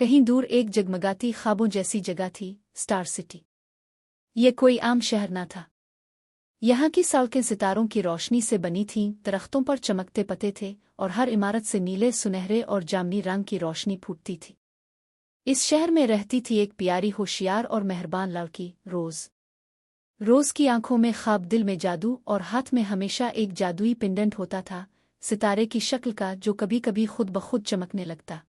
कहीं दूर एक जगमगाती ख्वाबों जैसी जगह थी, स्टार सिटी। ये कोई आम शहर न था। यहाँ की सड़कें सितारों की रोशनी से बनी थीं, दरख्तों पर चमकते पत्ते थे और हर इमारत से नीले, सुनहरे और जामनी रंग की रोशनी फूटती थी। इस शहर में रहती थी एक प्यारी, होशियार और मेहरबान लड़की, रोज। रोज की आंखों में ख्वाब, दिल में जादू और हाथ में हमेशा एक जादुई पेंडेंट होता था, सितारे की शक्ल का, जो कभी कभी खुद ब खुद चमकने लगता।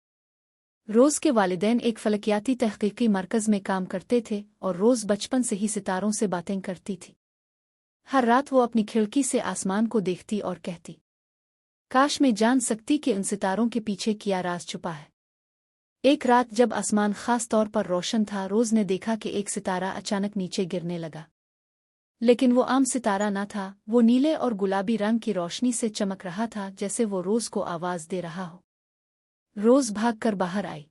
रोज के वालिदैन एक फलकियाती तहकीकी मरकज में काम करते थे और रोज बचपन से ही सितारों से बातें करती थी। हर रात वो अपनी खिड़की से आसमान को देखती और कहती, काश मैं जान सकती कि उन सितारों के पीछे क्या राज छुपा है। एक रात जब आसमान खास तौर पर रोशन था, रोज ने देखा कि एक सितारा अचानक नीचे गिरने लगा। लेकिन वो आम सितारा न था, वो नीले और गुलाबी रंग की रोशनी से चमक रहा था, जैसे वो रोज को आवाज दे रहा हो। रोज भागकर बाहर आई।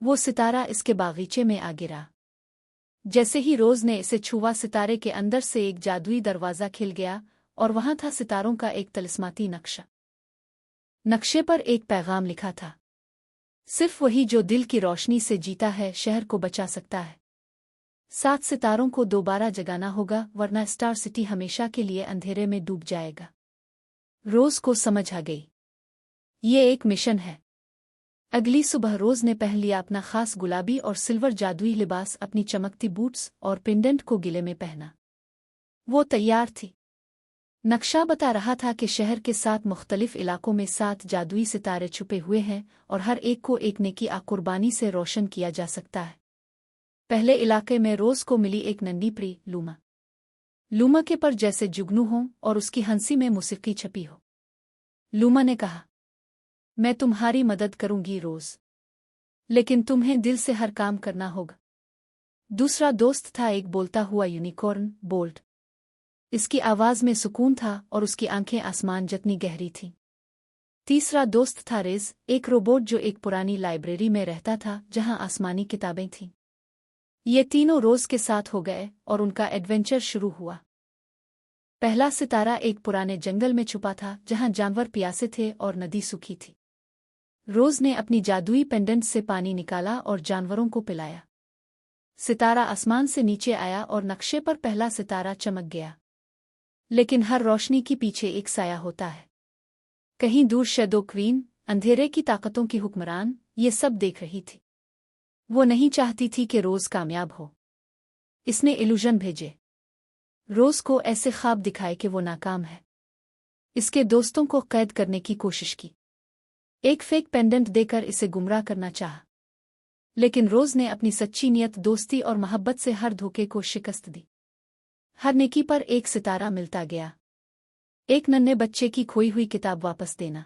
वो सितारा इसके बागीचे में आ गिरा। जैसे ही रोज ने इसे छुआ, सितारे के अंदर से एक जादुई दरवाजा खिल गया और वहां था सितारों का एक तलिस्माती नक्शा। नक्शे पर एक पैगाम लिखा था, सिर्फ वही जो दिल की रोशनी से जीता है, शहर को बचा सकता है। 7 सितारों को दोबारा जगाना होगा, वरना स्टार सिटी हमेशा के लिए अंधेरे में डूब जाएगा। रोज को समझ आ गई, ये एक मिशन है। अगली सुबह रोज ने पहन लिया अपना खास गुलाबी और सिल्वर जादुई लिबास, अपनी चमकती बूट्स और पेंडेंट को गले में पहना। वो तैयार थी। नक्शा बता रहा था कि शहर के 7 मुख्तलिफ इलाकों में 7 जादुई सितारे छुपे हुए हैं और हर एक को एक नेकी कुर्बानी से रोशन किया जा सकता है। पहले इलाके में रोज को मिली एक नन्ही प्री, लूमा। लूमा के पर जैसे जुगनू हों और उसकी हंसी में मौसीकी छपी हो। लूमा ने कहा, मैं तुम्हारी मदद करूंगी रोज, लेकिन तुम्हें दिल से हर काम करना होगा। दूसरा दोस्त था एक बोलता हुआ यूनिकॉर्न, बोल्ट। इसकी आवाज में सुकून था और उसकी आंखें आसमान जितनी गहरी थीं। तीसरा दोस्त था रेज, एक रोबोट जो एक पुरानी लाइब्रेरी में रहता था जहां आसमानी किताबें थीं। ये तीनों रोज के साथ हो गए और उनका एडवेंचर शुरू हुआ। पहला सितारा एक पुराने जंगल में छुपा था जहां जानवर प्यासे थे और नदी सूखी थी। रोज ने अपनी जादुई पेंडेंट से पानी निकाला और जानवरों को पिलाया। सितारा आसमान से नीचे आया और नक्शे पर पहला सितारा चमक गया। लेकिन हर रोशनी के पीछे एक साया होता है। कहीं दूर शैडो क्वीन, अंधेरे की ताकतों की हुक्मरान, ये सब देख रही थी। वो नहीं चाहती थी कि रोज कामयाब हो। इसने इल्यूजन भेजे, रोज को ऐसे ख्वाब दिखाए कि वो नाकाम है। इसके दोस्तों को कैद करने की कोशिश की, एक फेक पेंडेंट देकर इसे गुमराह करना चाहा। लेकिन रोज ने अपनी सच्ची नियत, दोस्ती और मोहब्बत से हर धोखे को शिकस्त दी। हर नेकी पर एक सितारा मिलता गया। एक नन्हे बच्चे की खोई हुई किताब वापस देना,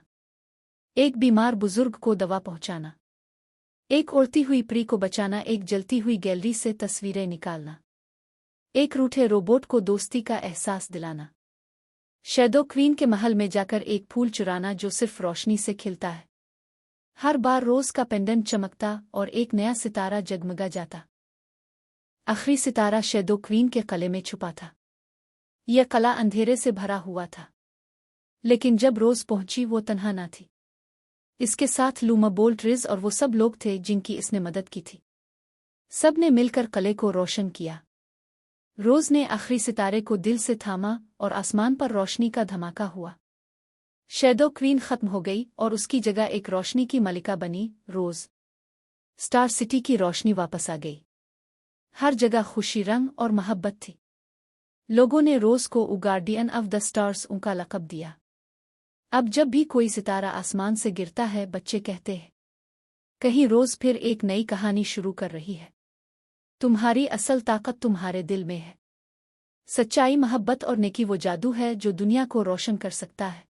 एक बीमार बुजुर्ग को दवा पहुंचाना, एक उड़ती हुई प्री को बचाना, एक जलती हुई गैलरी से तस्वीरें निकालना, एक रूठे रोबोट को दोस्ती का एहसास दिलाना, शैडो क्वीन के महल में जाकर एक फूल चुराना जो सिर्फ रोशनी से खिलता है। हर बार रोज का पेंडेंट चमकता और एक नया सितारा जगमगा जाता। आखिरी सितारा शैडो क्वीन के कले में छुपा था। यह कला अंधेरे से भरा हुआ था, लेकिन जब रोज पहुंची वो तन्हा न थी। इसके साथ लूमा, बोल्ट, रिज और वो सब लोग थे जिनकी इसने मदद की थी। सब ने मिलकर कले को रोशन किया। रोज ने आखिरी सितारे को दिल से थामा और आसमान पर रोशनी का धमाका हुआ। शैडो क्वीन खत्म हो गई और उसकी जगह एक रोशनी की मलिका बनी, रोज। स्टार सिटी की रोशनी वापस आ गई। हर जगह खुशी, रंग और मोहब्बत थी। लोगों ने रोज को गार्डियन ऑफ द स्टार्स उनका लक़ब दिया। अब जब भी कोई सितारा आसमान से गिरता है, बच्चे कहते हैं, कहीं रोज फिर एक नई कहानी शुरू कर रही है। तुम्हारी असल ताकत तुम्हारे दिल में है। सच्चाई, मोहब्बत और नेकी वो जादू है जो दुनिया को रोशन कर सकता है।